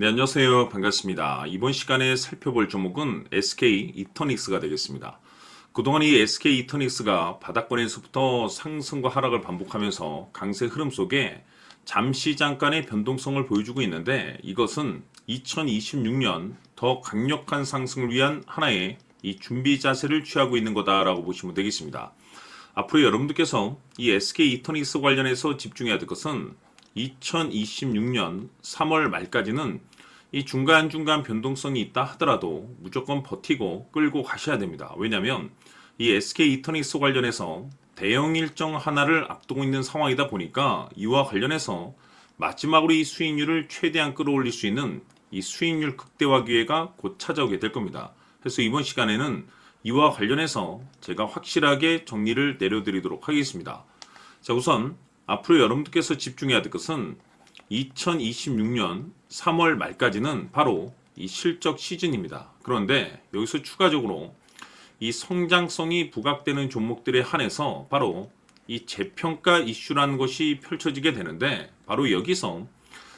네, 안녕하세요. 반갑습니다. 이번 시간에 살펴볼 종목은 SK 이터닉스가 되겠습니다. 그동안 이 SK 이터닉스가 바닥권에서부터 상승과 하락을 반복하면서 강세 흐름 속에 잠시 잠깐의 변동성을 보여주고 있는데, 이것은 2026년 더 강력한 상승을 위한 하나의 이 준비 자세를 취하고 있는 거다라고 보시면 되겠습니다. 앞으로 여러분들께서 이 SK 이터닉스 관련해서 집중해야 될 것은 2026년 3월 말까지는 이 중간중간 변동성이 있다 하더라도 무조건 버티고 끌고 가셔야 됩니다. 왜냐하면 이 SK 이터닉스 관련해서 대형 일정 하나를 앞두고 있는 상황이다 보니까 이와 관련해서 마지막으로 이 수익률을 최대한 끌어올릴 수 있는 이 수익률 극대화 기회가 곧 찾아오게 될 겁니다. 그래서 이번 시간에는 이와 관련해서 제가 확실하게 정리를 내려드리도록 하겠습니다. 자, 우선 앞으로 여러분들께서 집중해야 될 것은 2026년 3월 말까지는 바로 이 실적 시즌입니다. 그런데 여기서 추가적으로 이 성장성이 부각되는 종목들에 한해서 바로 이 재평가 이슈라는 것이 펼쳐지게 되는데, 바로 여기서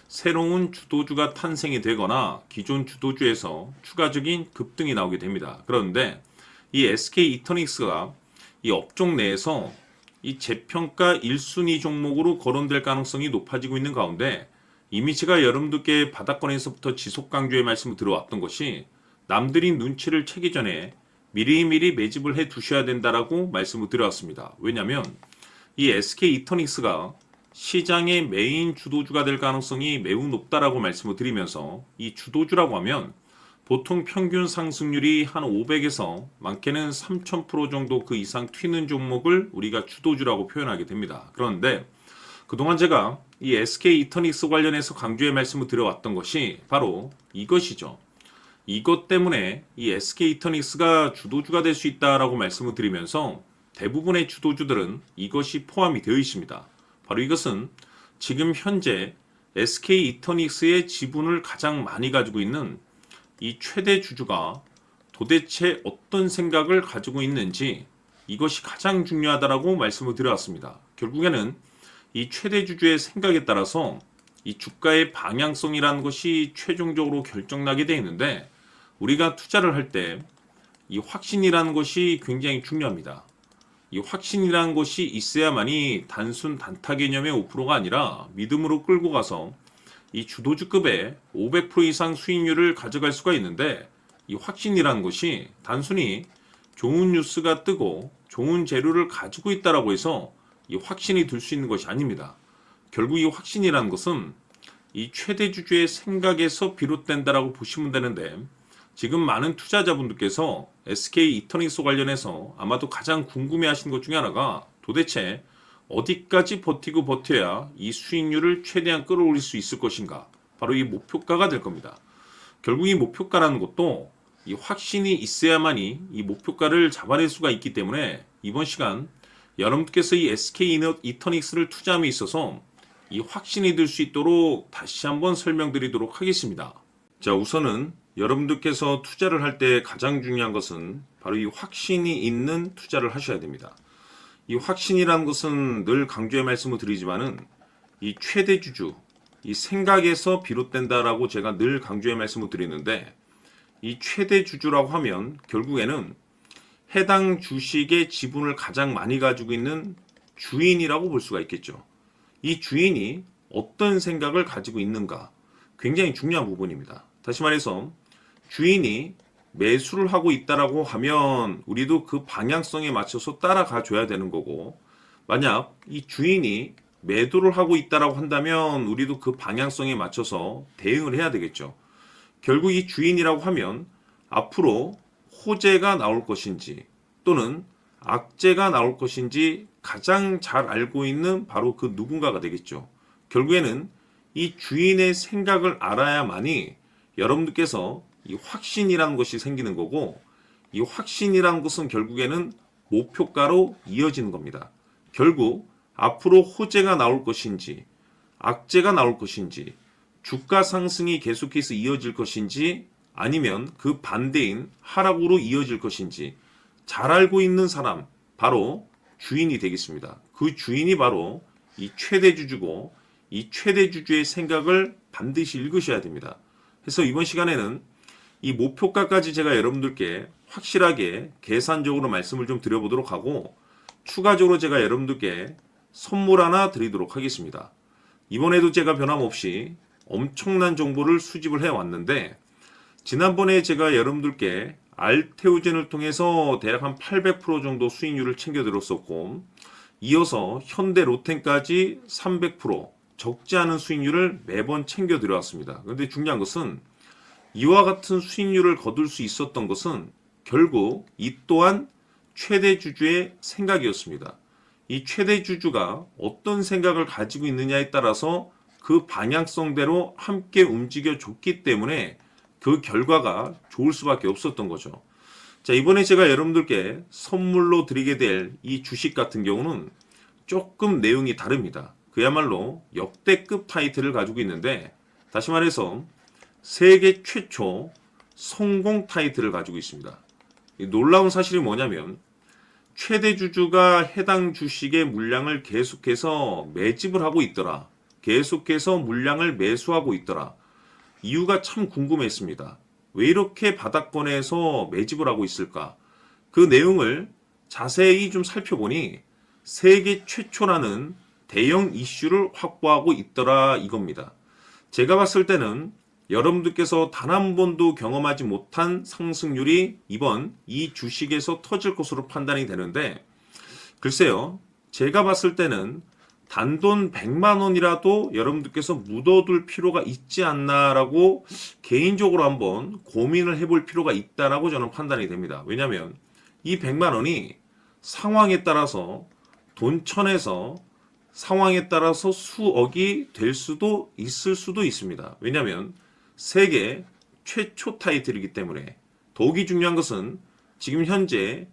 새로운 주도주가 탄생이 되거나 기존 주도주에서 추가적인 급등이 나오게 됩니다. 그런데 이 SK 이터닉스가 이 업종 내에서 이 재평가 1순위 종목으로 거론될 가능성이 높아지고 있는 가운데, 이미 제가 여러분들께 바닥권에서부터 지속 강조의 말씀을 들어왔던 것이 남들이 눈치를 채기 전에 미리미리 매집을 해 두셔야 된다라고 말씀을 드려왔습니다. 왜냐하면 이 SK 이터닉스가 시장의 메인 주도주가 될 가능성이 매우 높다라고 말씀을 드리면서, 이 주도주라고 하면 보통 평균 상승률이 한 500에서 많게는 3000% 정도 그 이상 튀는 종목을 우리가 주도주라고 표현하게 됩니다. 그런데 그동안 제가 이 SK 이터닉스 관련해서 강조의 말씀을 드려왔던 것이 바로 이것이죠. 이것 때문에 이 SK 이터닉스가 주도주가 될 수 있다라고 말씀을 드리면서 대부분의 주도주들은 이것이 포함이 되어 있습니다. 바로 이것은 지금 현재 SK 이터닉스의 지분을 가장 많이 가지고 있는 이 최대 주주가 도대체 어떤 생각을 가지고 있는지, 이것이 가장 중요하다라고 말씀을 드려왔습니다. 결국에는 이 최대 주주의 생각에 따라서 이 주가의 방향성이라는 것이 최종적으로 결정나게 되어 있는데, 우리가 투자를 할 때 이 확신이라는 것이 굉장히 중요합니다. 이 확신이라는 것이 있어야만이 단순 단타 개념의 5%가 아니라 믿음으로 끌고 가서 이 주도주급의 500% 이상 수익률을 가져갈 수가 있는데, 이 확신이라는 것이 단순히 좋은 뉴스가 뜨고 좋은 재료를 가지고 있다라고 해서 이 확신이 들 수 있는 것이 아닙니다. 결국 이 확신이라는 것은 이 최대 주주의 생각에서 비롯된다라고 보시면 되는데, 지금 많은 투자자분들께서 SK 이터닉스 관련해서 아마도 가장 궁금해하시는 것 중에 하나가 도대체 어디까지 버티고 버텨야 이 수익률을 최대한 끌어올릴 수 있을 것인가, 바로 이 목표가가 될 겁니다. 결국 이 목표가라는 것도 이 확신이 있어야만이 이 목표가를 잡아낼 수가 있기 때문에, 이번 시간 여러분께서 이 SK 이터닉스를 투자함에 있어서 이 확신이 들 수 있도록 다시 한번 설명드리도록 하겠습니다. 자, 우선은 여러분들께서 투자를 할 때 가장 중요한 것은 바로 이 확신이 있는 투자를 하셔야 됩니다. 이 확신이라는 것은 늘 강조의 말씀을 드리지만은 이 최대 주주, 이 생각에서 비롯된다라고 제가 늘 강조의 말씀을 드리는데, 이 최대 주주라고 하면 결국에는 해당 주식의 지분을 가장 많이 가지고 있는 주인이라고 볼 수가 있겠죠. 이 주인이 어떤 생각을 가지고 있는가, 굉장히 중요한 부분입니다. 다시 말해서 주인이 매수를 하고 있다라고 하면 우리도 그 방향성에 맞춰서 따라가 줘야 되는 거고, 만약 이 주인이 매도를 하고 있다라고 한다면 우리도 그 방향성에 맞춰서 대응을 해야 되겠죠. 결국 이 주인이라고 하면 앞으로 호재가 나올 것인지 또는 악재가 나올 것인지 가장 잘 알고 있는 바로 그 누군가가 되겠죠. 결국에는 이 주인의 생각을 알아야만이 여러분들께서 이 확신이라는 것이 생기는 거고, 이 확신이라는 것은 결국에는 목표가로 이어지는 겁니다. 결국 앞으로 호재가 나올 것인지 악재가 나올 것인지, 주가 상승이 계속해서 이어질 것인지 아니면 그 반대인 하락으로 이어질 것인지 잘 알고 있는 사람, 바로 주인이 되겠습니다. 그 주인이 바로 이 최대 주주고, 이 최대 주주의 생각을 반드시 읽으셔야 됩니다. 그래서 이번 시간에는 이 목표가까지 제가 여러분들께 확실하게 계산적으로 말씀을 좀 드려보도록 하고, 추가적으로 제가 여러분들께 선물 하나 드리도록 하겠습니다. 이번에도 제가 변함없이 엄청난 정보를 수집을 해왔는데, 지난번에 제가 여러분들께 알테오젠을 통해서 대략 한 800% 정도 수익률을 챙겨드렸었고, 이어서 현대 로템까지 300% 적지 않은 수익률을 매번 챙겨드려왔습니다. 그런데 중요한 것은 이와 같은 수익률을 거둘 수 있었던 것은 결국 이 또한 최대 주주의 생각이었습니다. 이 최대 주주가 어떤 생각을 가지고 있느냐에 따라서 그 방향성대로 함께 움직여 줬기 때문에 그 결과가 좋을 수밖에 없었던 거죠. 자, 이번에 제가 여러분들께 선물로 드리게 될 이 주식 같은 경우는 조금 내용이 다릅니다. 그야말로 역대급 타이틀을 가지고 있는데, 다시 말해서 세계 최초 성공 타이틀을 가지고 있습니다. 이 놀라운 사실이 뭐냐면 최대 주주가 해당 주식의 물량을 계속해서 매집을 하고 있더라. 계속해서 물량을 매수하고 있더라. 이유가 참 궁금했습니다. 왜 이렇게 바닥권에서 매집을 하고 있을까? 그 내용을 자세히 좀 살펴보니 세계 최초라는 대형 이슈를 확보하고 있더라 이겁니다. 제가 봤을 때는 여러분들께서 단 한 번도 경험하지 못한 상승률이 이번 이 주식에서 터질 것으로 판단이 되는데, 글쎄요, 제가 봤을 때는 단돈 100만 원이라도 여러분들께서 묻어둘 필요가 있지 않나라고 개인적으로 한번 고민을 해볼 필요가 있다라고 저는 판단이 됩니다. 왜냐하면 이 100만 원이 상황에 따라서 돈천에서 상황에 따라서 수억이 될 수도 있을 수도 있습니다. 왜냐하면 세계 최초 타이틀이기 때문에. 더욱이 중요한 것은 지금 현재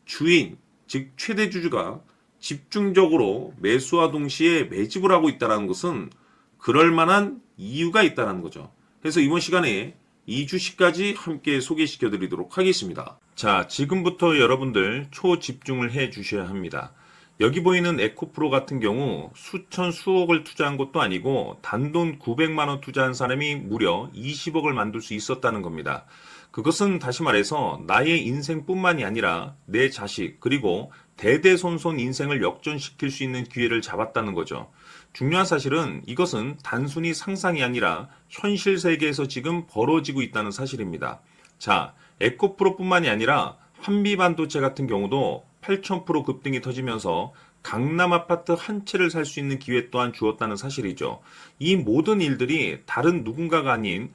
주인, 즉 최대 주주가 집중적으로 매수와 동시에 매집을 하고 있다는 것은 그럴 만한 이유가 있다는 거죠. 그래서 이번 시간에 이 주식까지 함께 소개시켜 드리도록 하겠습니다. 자, 지금부터 여러분들 초집중을 해 주셔야 합니다. 여기 보이는 에코프로 같은 경우 수천 수억을 투자한 것도 아니고 단돈 900만 원 투자한 사람이 무려 20억을 만들 수 있었다는 겁니다. 그것은 다시 말해서 나의 인생뿐만이 아니라 내 자식 그리고 대대손손 인생을 역전시킬 수 있는 기회를 잡았다는 거죠. 중요한 사실은 이것은 단순히 상상이 아니라 현실 세계에서 지금 벌어지고 있다는 사실입니다. 자, 에코프로뿐만이 아니라 한미반도체 같은 경우도 8,000% 급등이 터지면서 강남 아파트 한 채를 살 수 있는 기회 또한 주었다는 사실이죠. 이 모든 일들이 다른 누군가가 아닌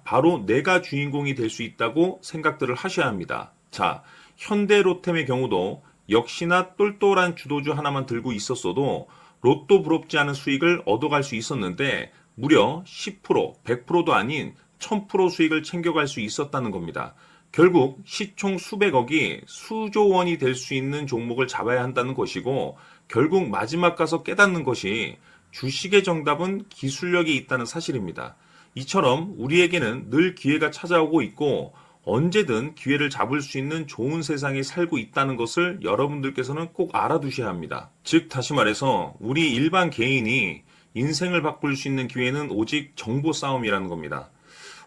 바로 내가 주인공이 될 수 있다고 생각들을 하셔야 합니다. 자, 현대로템의 경우도 역시나 똘똘한 주도주 하나만 들고 있었어도 로또 부럽지 않은 수익을 얻어갈 수 있었는데 무려 10%, 100%도 아닌 1000% 수익을 챙겨갈 수 있었다는 겁니다. 결국 시총 수백억이 수조 원이 될 수 있는 종목을 잡아야 한다는 것이고, 결국 마지막 가서 깨닫는 것이 주식의 정답은 기술력이 있다는 사실입니다. 이처럼 우리에게는 늘 기회가 찾아오고 있고 언제든 기회를 잡을 수 있는 좋은 세상에 살고 있다는 것을 여러분들께서는 꼭 알아두셔야 합니다. 즉 다시 말해서 우리 일반 개인이 인생을 바꿀 수 있는 기회는 오직 정보 싸움이라는 겁니다.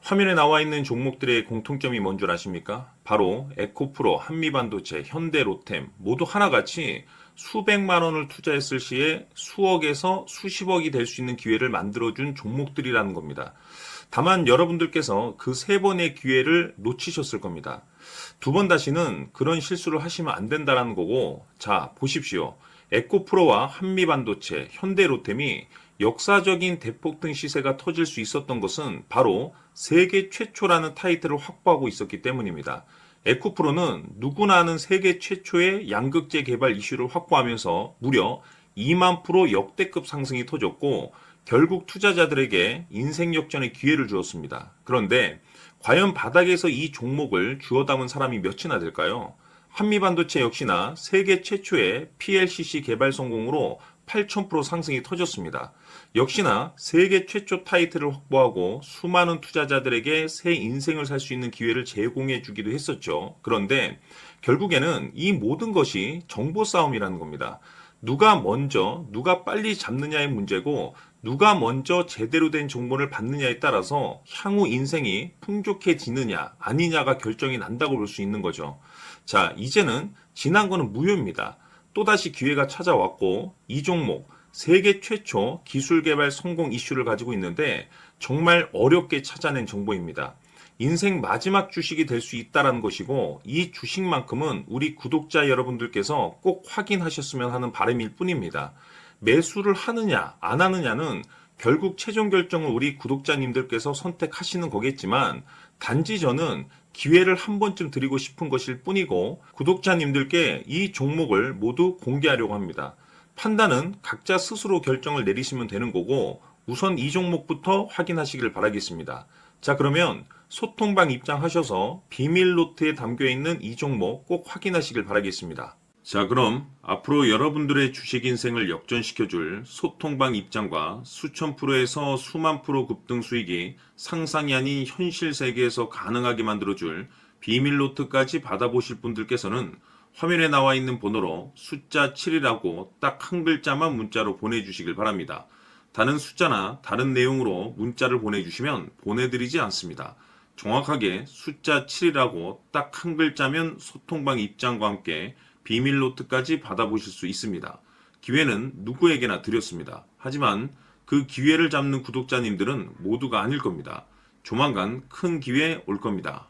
화면에 나와 있는 종목들의 공통점이 뭔 줄 아십니까? 바로 에코프로, 한미반도체, 현대로템 모두 하나같이 수백만 원을 투자했을 시에 수억에서 수십억이 될 수 있는 기회를 만들어준 종목들이라는 겁니다. 다만 여러분들께서 그 세 번의 기회를 놓치셨을 겁니다. 두 번 다시는 그런 실수를 하시면 안 된다는 거고, 자 보십시오. 에코프로와 한미반도체, 현대로템이 역사적인 대폭등 시세가 터질 수 있었던 것은 바로 세계 최초라는 타이틀을 확보하고 있었기 때문입니다. 에코프로는 누구나 아는 세계 최초의 양극재 개발 이슈를 확보하면서 무려 2만 프로 역대급 상승이 터졌고 결국 투자자들에게 인생 역전의 기회를 주었습니다. 그런데 과연 바닥에서 이 종목을 주워 담은 사람이 몇이나 될까요? 한미반도체 역시나 세계 최초의 PLCC 개발 성공으로 8,000% 상승이 터졌습니다. 역시나 세계 최초 타이틀을 확보하고 수많은 투자자들에게 새 인생을 살 수 있는 기회를 제공해 주기도 했었죠. 그런데 결국에는 이 모든 것이 정보 싸움이라는 겁니다. 누가 먼저, 누가 빨리 잡느냐의 문제고 누가 먼저 제대로 된 정보를 받느냐에 따라서 향후 인생이 풍족해지느냐 아니냐가 결정이 난다고 볼 수 있는 거죠. 자, 이제는 지난 거는 무효입니다. 또다시 기회가 찾아왔고 이 종목 세계 최초 기술 개발 성공 이슈를 가지고 있는데 정말 어렵게 찾아낸 정보입니다. 인생 마지막 주식이 될 수 있다는 것이고 이 주식만큼은 우리 구독자 여러분들께서 꼭 확인하셨으면 하는 바람일 뿐입니다. 매수를 하느냐 안 하느냐는 결국 최종 결정을 우리 구독자님들께서 선택하시는 거겠지만 단지 저는 기회를 한 번쯤 드리고 싶은 것일 뿐이고 구독자님들께 이 종목을 모두 공개하려고 합니다. 판단은 각자 스스로 결정을 내리시면 되는 거고 우선 이 종목부터 확인하시길 바라겠습니다. 자, 그러면 소통방 입장하셔서 비밀 노트에 담겨 있는 이 종목 꼭 확인하시길 바라겠습니다. 자, 그럼 앞으로 여러분들의 주식 인생을 역전시켜줄 소통방 입장과 수천 프로에서 수만 프로 급등 수익이 상상이 아닌 현실 세계에서 가능하게 만들어줄 비밀 노트까지 받아보실 분들께서는 화면에 나와 있는 번호로 숫자 7이라고 딱 한 글자만 문자로 보내주시길 바랍니다. 다른 숫자나 다른 내용으로 문자를 보내주시면 보내드리지 않습니다. 정확하게 숫자 7이라고 딱 한 글자면 소통방 입장과 함께 비밀 노트까지 받아보실 수 있습니다. 기회는 누구에게나 드렸습니다. 하지만 그 기회를 잡는 구독자님들은 모두가 아닐 겁니다. 조만간 큰 기회 올 겁니다.